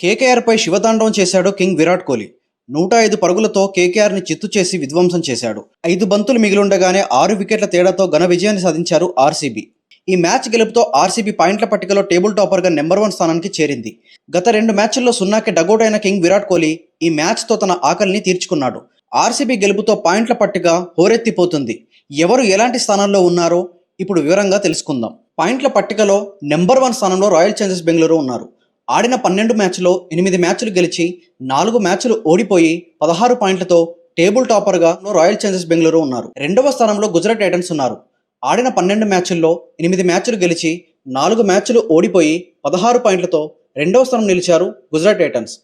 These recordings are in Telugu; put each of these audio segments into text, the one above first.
కేకేఆర్పై శివతాండవం చేశాడు కింగ్ విరాట్ కోహ్లీ. 105 పరుగులతో కేకేఆర్ని చిత్తు చేసి విధ్వంసం చేశాడు. 5 బంతులు మిగిలుండగానే 6 వికెట్ల తేడాతో ఘన విజయాన్ని సాధించారు ఆర్సీబీ. ఈ మ్యాచ్ గెలుపుతో ఆర్సీబీ పాయింట్ల పట్టికలో టేబుల్ టాపర్గా నెంబర్ 1 స్థానానికి చేరింది. గత 2 మ్యాచ్ల్లో 0కి డగౌట్ అయిన కింగ్ విరాట్ కోహ్లీ ఈ మ్యాచ్తో తన ఆకలిని తీర్చుకున్నాడు. ఆర్సీబీ గెలుపుతో పాయింట్ల పట్టిక హోరెత్తిపోతుంది. ఎవరు ఎలాంటి స్థానాల్లో ఉన్నారో ఇప్పుడు వివరంగా తెలుసుకుందాం. పాయింట్ల పట్టికలో నెంబర్ 1 స్థానంలో రాయల్ ఛాలెంజర్స్ బెంగళూరు ఉన్నారు. ఆడిన 12 మ్యాచ్లో 8 మ్యాచ్లు గెలిచి 4 మ్యాచ్లు ఓడిపోయి 16 పాయింట్లతో టేబుల్ టాపర్గా రాయల్ ఛాలెంజర్స్ బెంగళూరు ఉన్నారు. 2వ స్థానంలో గుజరాత్ టైటన్స్ ఉన్నారు. ఆడిన 12 మ్యాచ్ల్లో 8 మ్యాచ్లు గెలిచి 4 మ్యాచ్లు ఓడిపోయి 16 పాయింట్లతో 2వ స్థానం నిలిచారు గుజరాత్ టైటన్స్.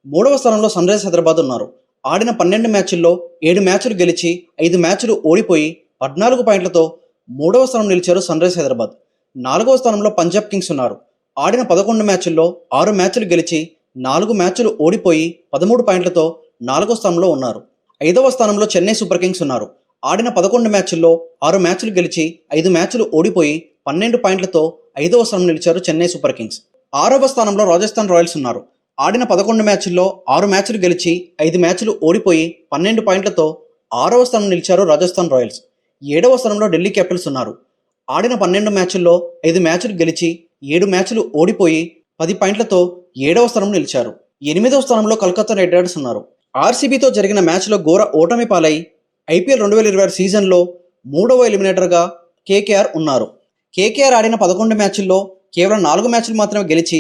3వ స్థానంలో సన్ రైజర్స్ హైదరాబాద్ ఉన్నారు. ఆడిన 12 మ్యాచ్ల్లో 7 మ్యాచ్లు గెలిచి 5 మ్యాచ్లు ఓడిపోయి 14 పాయింట్లతో 3వ స్థానం నిలిచారు సన్ రైజర్స్ హైదరాబాద్. 4వ స్థానంలో పంజాబ్ కింగ్స్ ఉన్నారు. ఆడిన 11 మ్యాచ్ల్లో 6 మ్యాచ్లు గెలిచి 4 మ్యాచ్లు ఓడిపోయి 13 పాయింట్లతో 4వ స్థానంలో ఉన్నారు. 5వ స్థానంలో చెన్నై సూపర్ కింగ్స్ ఉన్నారు. ఆడిన 11 మ్యాచ్ల్లో 6 మ్యాచ్లు గెలిచి 5 మ్యాచ్లు ఓడిపోయి 12 పాయింట్లతో 5వ స్థానం నిలిచారు చెన్నై సూపర్ కింగ్స్. 6వ స్థానంలో రాజస్థాన్ రాయల్స్ ఉన్నారు. ఆడిన 11 మ్యాచ్ల్లో 6 మ్యాచ్లు గెలిచి 5 మ్యాచ్లు ఓడిపోయి 12 పాయింట్లతో 6వ స్థానం నిలిచారు రాజస్థాన్ రాయల్స్. 7వ స్థానంలో ఢిల్లీ క్యాపిటల్స్ ఉన్నారు. ఆడిన 12 మ్యాచ్ల్లో 5 మ్యాచ్లు గెలిచి 7 మ్యాచ్లు ఓడిపోయి 10 పాయింట్లతో 7వ స్థానం నిలిచారు. 8వ స్థానంలో కలకత్తా నైట్ రైడర్స్ ఉన్నారు. ఆర్సీబీతో జరిగిన మ్యాచ్లో ఘోర ఓటమి పాలై ఐపీఎల్ 2026 సీజన్లో 3వ ఎలిమినేటర్గా కేకేఆర్ ఉన్నారు. కేకేఆర్ ఆడిన 11 మ్యాచ్ల్లో కేవలం 4 మ్యాచ్లు మాత్రమే గెలిచి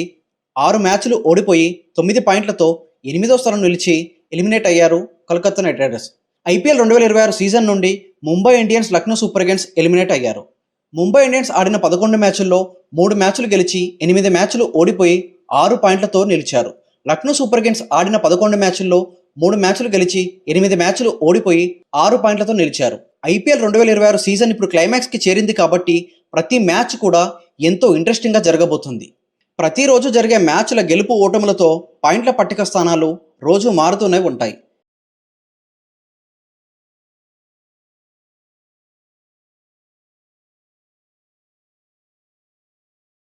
6 మ్యాచ్లు ఓడిపోయి 9 పాయింట్లతో 8వ స్థానం నిలిచి ఎలిమినేట్ అయ్యారు Calcutta knight riders. IPL 2026 season నుండి Mumbai Indians, Lucknow super giants eliminate అయ్యారు. ముంబై ఇండియన్స్ ఆడిన 11 మ్యాచ్ల్లో 3 మ్యాచ్లు గెలిచి 8 మ్యాచ్లు ఓడిపోయి 6 పాయింట్లతో నిలిచారు. లక్నో సూపర్ జైంట్స్ ఆడిన 11 మ్యాచ్ల్లో 3 మ్యాచ్లు గెలిచి 8 మ్యాచ్లు ఓడిపోయి 6 పాయింట్లతో నిలిచారు. ఐపీఎల్ 2026 సీజన్ ఇప్పుడు క్లైమాక్స్కి చేరింది కాబట్టి ప్రతి మ్యాచ్ కూడా ఎంతో ఇంట్రెస్టింగ్గా జరగబోతుంది. ప్రతిరోజు జరిగే మ్యాచ్ల గెలుపు ఓటములతో పాయింట్ల పట్టిక స్థానాలు రోజు మారుతూనే ఉంటాయి.